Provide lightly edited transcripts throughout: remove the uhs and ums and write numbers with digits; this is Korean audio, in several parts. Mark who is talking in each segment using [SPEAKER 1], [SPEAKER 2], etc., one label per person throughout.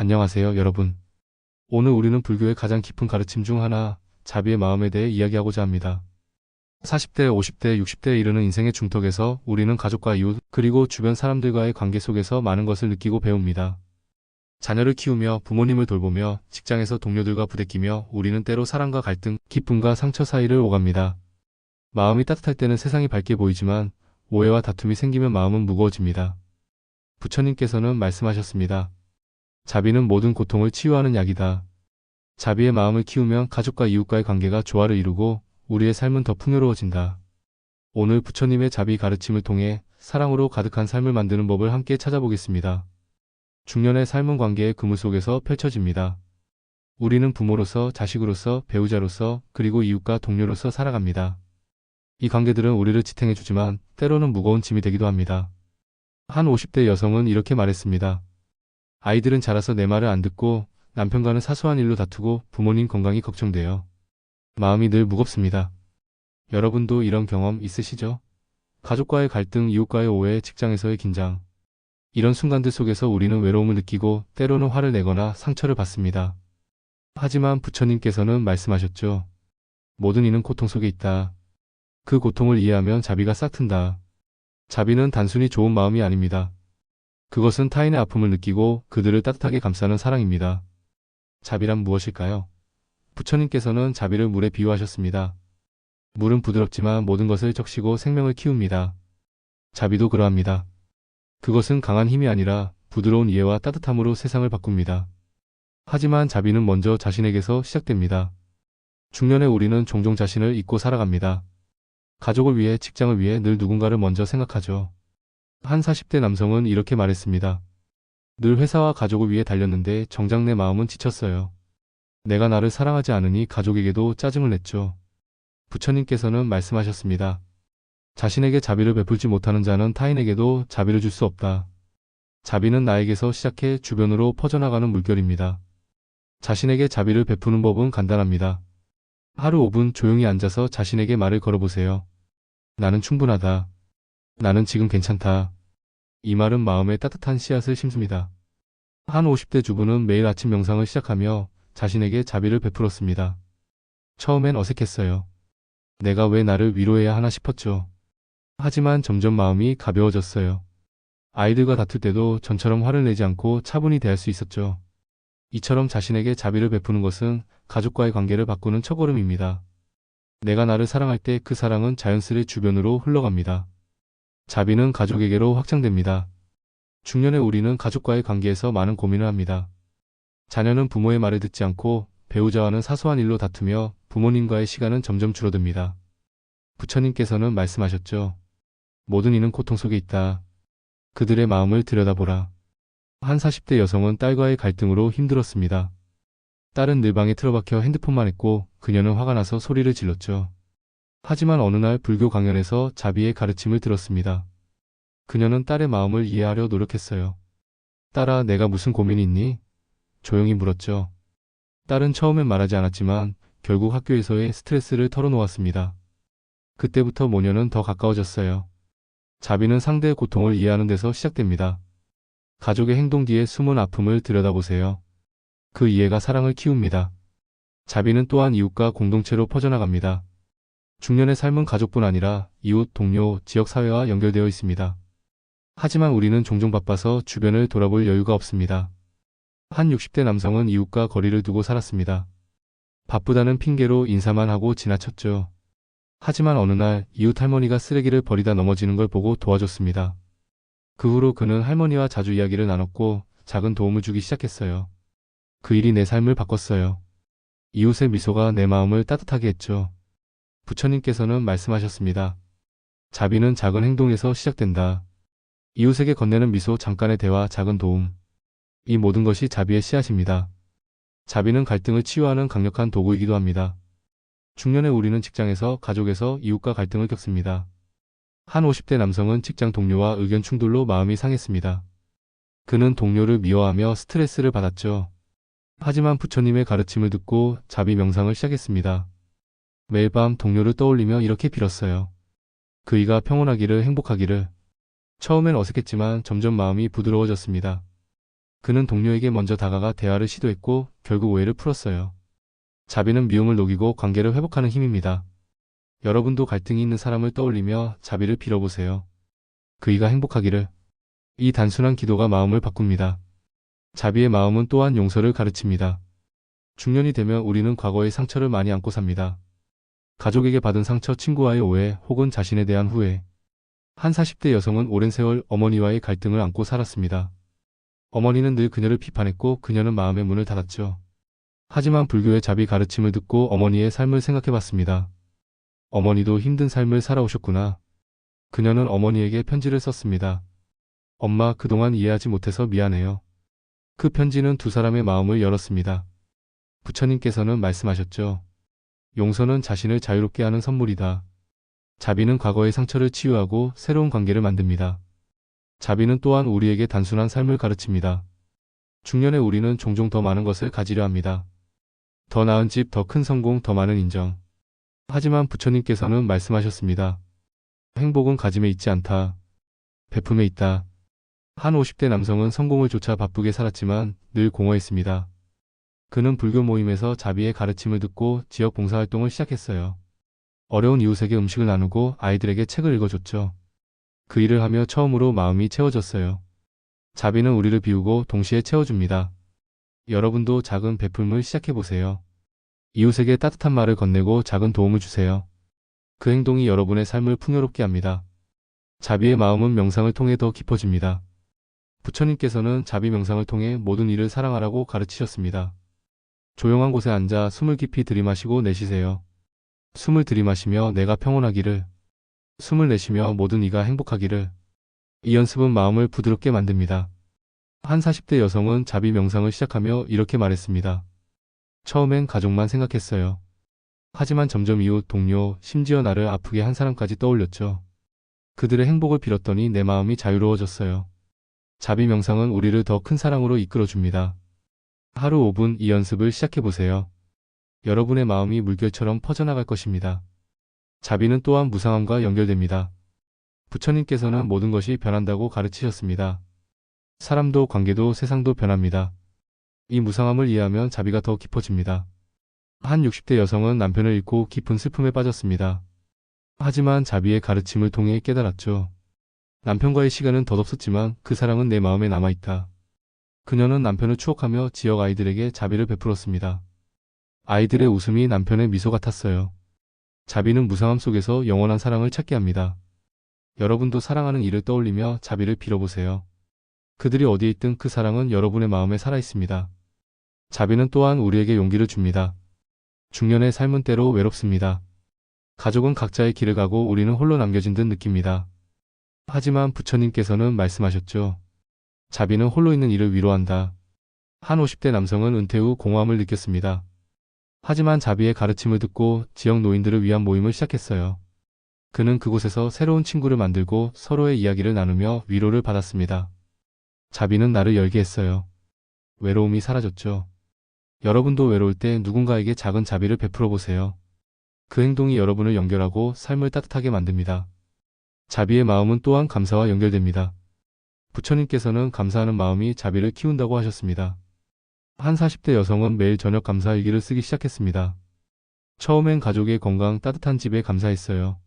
[SPEAKER 1] 안녕하세요, 여러분. 오늘 우리는 불교의 가장 깊은 가르침 중 하나, 자비의 마음에 대해 이야기하고자 합니다. 40대, 50대, 60대에 이르는 인생의 중턱에서 우리는 가족과 이웃, 그리고 주변 사람들과의 관계 속에서 많은 것을 느끼고 배웁니다. 자녀를 키우며 부모님을 돌보며 직장에서 동료들과 부대끼며 우리는 때로 사랑과 갈등, 기쁨과 상처 사이를 오갑니다. 마음이 따뜻할 때는 세상이 밝게 보이지만 오해와 다툼이 생기면 마음은 무거워집니다. 부처님께서는 말씀하셨습니다. 자비는 모든 고통을 치유하는 약이다. 자비의 마음을 키우면 가족과 이웃과의 관계가 조화를 이루고 우리의 삶은 더 풍요로워진다. 오늘 부처님의 자비 가르침을 통해 사랑으로 가득한 삶을 만드는 법을 함께 찾아보겠습니다. 중년의 삶은 관계의 그물 속에서 펼쳐집니다. 우리는 부모로서, 자식으로서, 배우자로서, 그리고 이웃과 동료로서 살아갑니다. 이 관계들은 우리를 지탱해주지만 때로는 무거운 짐이 되기도 합니다. 한 50대 여성은 이렇게 말했습니다. 아이들은 자라서 내 말을 안 듣고 남편과는 사소한 일로 다투고 부모님 건강이 걱정돼요. 마음이 늘 무겁습니다. 여러분도 이런 경험 있으시죠? 가족과의 갈등, 이웃과의 오해, 직장에서의 긴장. 이런 순간들 속에서 우리는 외로움을 느끼고 때로는 화를 내거나 상처를 받습니다. 하지만 부처님께서는 말씀하셨죠. 모든 이는 고통 속에 있다. 그 고통을 이해하면 자비가 싹튼다. 자비는 단순히 좋은 마음이 아닙니다. 그것은 타인의 아픔을 느끼고 그들을 따뜻하게 감싸는 사랑입니다. 자비란 무엇일까요? 부처님께서는 자비를 물에 비유하셨습니다. 물은 부드럽지만 모든 것을 적시고 생명을 키웁니다. 자비도 그러합니다. 그것은 강한 힘이 아니라 부드러운 이해와 따뜻함으로 세상을 바꿉니다. 하지만 자비는 먼저 자신에게서 시작됩니다. 중년의 우리는 종종 자신을 잊고 살아갑니다. 가족을 위해, 직장을 위해 늘 누군가를 먼저 생각하죠. 한 40대 남성은 이렇게 말했습니다. 늘 회사와 가족을 위해 달렸는데 정작 내 마음은 지쳤어요. 내가 나를 사랑하지 않으니 가족에게도 짜증을 냈죠. 부처님께서는 말씀하셨습니다. 자신에게 자비를 베풀지 못하는 자는 타인에게도 자비를 줄 수 없다. 자비는 나에게서 시작해 주변으로 퍼져나가는 물결입니다. 자신에게 자비를 베푸는 법은 간단합니다. 하루 5분 조용히 앉아서 자신에게 말을 걸어보세요. 나는 충분하다. 나는 지금 괜찮다. 이 말은 마음에 따뜻한 씨앗을 심습니다. 한 50대 주부는 매일 아침 명상을 시작하며 자신에게 자비를 베풀었습니다. 처음엔 어색했어요. 내가 왜 나를 위로해야 하나 싶었죠. 하지만 점점 마음이 가벼워졌어요. 아이들과 다툴 때도 전처럼 화를 내지 않고 차분히 대할 수 있었죠. 이처럼 자신에게 자비를 베푸는 것은 가족과의 관계를 바꾸는 첫걸음입니다. 내가 나를 사랑할 때 그 사랑은 자연스레 주변으로 흘러갑니다. 자비는 가족에게로 확장됩니다. 중년의 우리는 가족과의 관계에서 많은 고민을 합니다. 자녀는 부모의 말을 듣지 않고 배우자와는 사소한 일로 다투며 부모님과의 시간은 점점 줄어듭니다. 부처님께서는 말씀하셨죠. 모든 이는 고통 속에 있다. 그들의 마음을 들여다보라. 한 40대 여성은 딸과의 갈등으로 힘들었습니다. 딸은 늘 방에 틀어박혀 핸드폰만 했고 그녀는 화가 나서 소리를 질렀죠. 하지만 어느 날 불교 강연에서 자비의 가르침을 들었습니다. 그녀는 딸의 마음을 이해하려 노력했어요. 딸아, 내가 무슨 고민이 있니? 조용히 물었죠. 딸은 처음엔 말하지 않았지만 결국 학교에서의 스트레스를 털어놓았습니다. 그때부터 모녀는 더 가까워졌어요. 자비는 상대의 고통을 이해하는 데서 시작됩니다. 가족의 행동 뒤에 숨은 아픔을 들여다보세요. 그 이해가 사랑을 키웁니다. 자비는 또한 이웃과 공동체로 퍼져나갑니다. 중년의 삶은 가족뿐 아니라 이웃, 동료, 지역사회와 연결되어 있습니다. 하지만 우리는 종종 바빠서 주변을 돌아볼 여유가 없습니다. 한 60대 남성은 이웃과 거리를 두고 살았습니다. 바쁘다는 핑계로 인사만 하고 지나쳤죠. 하지만 어느 날 이웃 할머니가 쓰레기를 버리다 넘어지는 걸 보고 도와줬습니다. 그 후로 그는 할머니와 자주 이야기를 나눴고 작은 도움을 주기 시작했어요. 그 일이 내 삶을 바꿨어요. 이웃의 미소가 내 마음을 따뜻하게 했죠. 부처님께서는 말씀하셨습니다. 자비는 작은 행동에서 시작된다. 이웃에게 건네는 미소, 잠깐의 대화, 작은 도움. 이 모든 것이 자비의 씨앗입니다. 자비는 갈등을 치유하는 강력한 도구이기도 합니다. 중년의 우리는 직장에서, 가족에서 이웃과 갈등을 겪습니다. 한 50대 남성은 직장 동료와 의견 충돌로 마음이 상했습니다. 그는 동료를 미워하며 스트레스를 받았죠. 하지만 부처님의 가르침을 듣고 자비 명상을 시작했습니다. 매일 밤 동료를 떠올리며 이렇게 빌었어요. 그이가 평온하기를, 행복하기를. 처음엔 어색했지만 점점 마음이 부드러워졌습니다. 그는 동료에게 먼저 다가가 대화를 시도했고 결국 오해를 풀었어요. 자비는 미움을 녹이고 관계를 회복하는 힘입니다. 여러분도 갈등이 있는 사람을 떠올리며 자비를 빌어보세요. 그이가 행복하기를. 이 단순한 기도가 마음을 바꿉니다. 자비의 마음은 또한 용서를 가르칩니다. 중년이 되면 우리는 과거의 상처를 많이 안고 삽니다. 가족에게 받은 상처, 친구와의 오해, 혹은 자신에 대한 후회. 한 40대 여성은 오랜 세월 어머니와의 갈등을 안고 살았습니다. 어머니는 늘 그녀를 비판했고 그녀는 마음의 문을 닫았죠. 하지만 불교의 자비 가르침을 듣고 어머니의 삶을 생각해봤습니다. 어머니도 힘든 삶을 살아오셨구나. 그녀는 어머니에게 편지를 썼습니다. 엄마, 그동안 이해하지 못해서 미안해요. 그 편지는 두 사람의 마음을 열었습니다. 부처님께서는 말씀하셨죠. 용서는 자신을 자유롭게 하는 선물이다. 자비는 과거의 상처를 치유하고 새로운 관계를 만듭니다. 자비는 또한 우리에게 단순한 삶을 가르칩니다. 중년의 우리는 종종 더 많은 것을 가지려 합니다. 더 나은 집, 더 큰 성공, 더 많은 인정. 하지만 부처님께서는 말씀하셨습니다. 행복은 가짐에 있지 않다. 베품에 있다. 한 50대 남성은 성공을 쫓아 바쁘게 살았지만 늘 공허했습니다. 그는 불교 모임에서 자비의 가르침을 듣고 지역 봉사활동을 시작했어요. 어려운 이웃에게 음식을 나누고 아이들에게 책을 읽어줬죠. 그 일을 하며 처음으로 마음이 채워졌어요. 자비는 우리를 비우고 동시에 채워줍니다. 여러분도 작은 베풀물 시작해보세요. 이웃에게 따뜻한 말을 건네고 작은 도움을 주세요. 그 행동이 여러분의 삶을 풍요롭게 합니다. 자비의 마음은 명상을 통해 더 깊어집니다. 부처님께서는 자비 명상을 통해 모든 일을 사랑하라고 가르치셨습니다. 조용한 곳에 앉아 숨을 깊이 들이마시고 내쉬세요. 숨을 들이마시며 내가 평온하기를, 숨을 내쉬며 모든 이가 행복하기를. 이 연습은 마음을 부드럽게 만듭니다. 한 40대 여성은 자비 명상을 시작하며 이렇게 말했습니다. 처음엔 가족만 생각했어요. 하지만 점점 이웃, 동료, 심지어 나를 아프게 한 사람까지 떠올렸죠. 그들의 행복을 빌었더니 내 마음이 자유로워졌어요. 자비 명상은 우리를 더 큰 사랑으로 이끌어줍니다. 하루 5분 이 연습을 시작해보세요. 여러분의 마음이 물결처럼 퍼져나갈 것입니다. 자비는 또한 무상함과 연결됩니다. 부처님께서는 모든 것이 변한다고 가르치셨습니다. 사람도 관계도 세상도 변합니다. 이 무상함을 이해하면 자비가 더 깊어집니다. 한 60대 여성은 남편을 잃고 깊은 슬픔에 빠졌습니다. 하지만 자비의 가르침을 통해 깨달았죠. 남편과의 시간은 덧없었지만 그 사랑은 내 마음에 남아있다. 그녀는 남편을 추억하며 지역 아이들에게 자비를 베풀었습니다. 아이들의 웃음이 남편의 미소 같았어요. 자비는 무상함 속에서 영원한 사랑을 찾게 합니다. 여러분도 사랑하는 이를 떠올리며 자비를 빌어보세요. 그들이 어디에 있든 그 사랑은 여러분의 마음에 살아있습니다. 자비는 또한 우리에게 용기를 줍니다. 중년의 삶은 때로 외롭습니다. 가족은 각자의 길을 가고 우리는 홀로 남겨진 듯 느낍니다. 하지만 부처님께서는 말씀하셨죠. 자비는 홀로 있는 이를 위로한다. 한 50대 남성은 은퇴 후 공허함을 느꼈습니다. 하지만 자비의 가르침을 듣고 지역 노인들을 위한 모임을 시작했어요. 그는 그곳에서 새로운 친구를 만들고 서로의 이야기를 나누며 위로를 받았습니다. 자비는 나를 열게 했어요. 외로움이 사라졌죠. 여러분도 외로울 때 누군가에게 작은 자비를 베풀어 보세요. 그 행동이 여러분을 연결하고 삶을 따뜻하게 만듭니다. 자비의 마음은 또한 감사와 연결됩니다. 부처님께서는 감사하는 마음이 자비를 키운다고 하셨습니다. 한 40대 여성은 매일 저녁 감사 일기를 쓰기 시작했습니다. 처음엔 가족의 건강, 따뜻한 집에 감사했어요.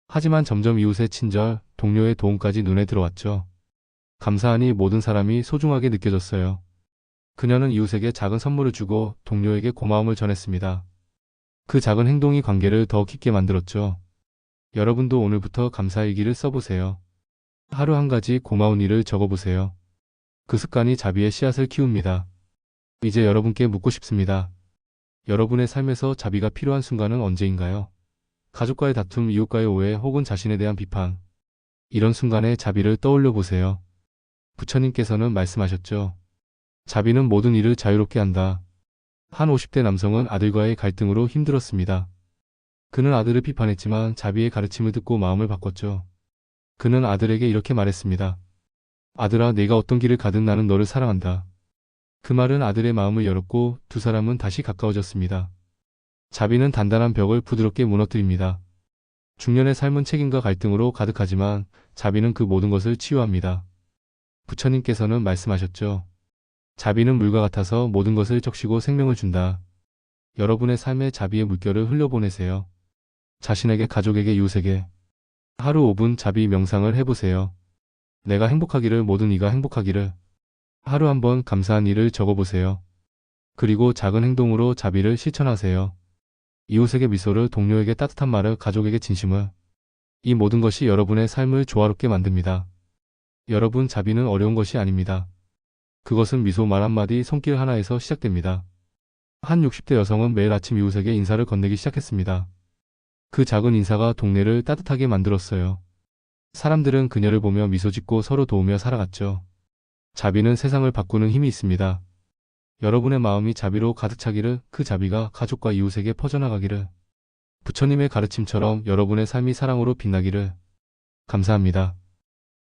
[SPEAKER 1] 하지만 점점 이웃의 친절, 동료의 도움까지 눈에 들어왔죠. 감사하니 모든 사람이 소중하게 느껴졌어요. 그녀는 이웃에게 작은 선물을 주고 동료에게 고마움을 전했습니다. 그 작은 행동이 관계를 더 깊게 만들었죠. 여러분도 오늘부터 감사일기를 써보세요. 하루 한 가지 고마운 일을 적어보세요. 그 습관이 자비의 씨앗을 키웁니다. 이제 여러분께 묻고 싶습니다. 여러분의 삶에서 자비가 필요한 순간은 언제인가요? 가족과의 다툼, 이웃과의 오해, 혹은 자신에 대한 비판. 이런 순간에 자비를 떠올려 보세요. 부처님께서는 말씀하셨죠. 자비는 모든 일을 자유롭게 한다. 한 50대 남성은 아들과의 갈등으로 힘들었습니다. 그는 아들을 비판했지만 자비의 가르침을 듣고 마음을 바꿨죠. 그는 아들에게 이렇게 말했습니다. 아들아, 내가 어떤 길을 가든 나는 너를 사랑한다. 그 말은 아들의 마음을 열었고 두 사람은 다시 가까워졌습니다. 자비는 단단한 벽을 부드럽게 무너뜨립니다. 중년의 삶은 책임과 갈등으로 가득하지만 자비는 그 모든 것을 치유합니다. 부처님께서는 말씀하셨죠. 자비는 물과 같아서 모든 것을 적시고 생명을 준다. 여러분의 삶에 자비의 물결을 흘려보내세요. 자신에게, 가족에게, 이웃에게. 하루 5분 자비 명상을 해보세요. 내가 행복하기를, 모든 이가 행복하기를. 하루 한 번 감사한 일을 적어보세요. 그리고 작은 행동으로 자비를 실천하세요. 이웃에게 미소를, 동료에게 따뜻한 말을, 가족에게 진심을. 이 모든 것이 여러분의 삶을 조화롭게 만듭니다. 여러분, 자비는 어려운 것이 아닙니다. 그것은 미소, 말 한마디, 손길 하나에서 시작됩니다. 한 60대 여성은 매일 아침 이웃에게 인사를 건네기 시작했습니다. 그 작은 인사가 동네를 따뜻하게 만들었어요. 사람들은 그녀를 보며 미소 짓고 서로 도우며 살아갔죠. 자비는 세상을 바꾸는 힘이 있습니다. 여러분의 마음이 자비로 가득 차기를, 그 자비가 가족과 이웃에게 퍼져나가기를, 부처님의 가르침처럼 여러분의 삶이 사랑으로 빛나기를. 감사합니다.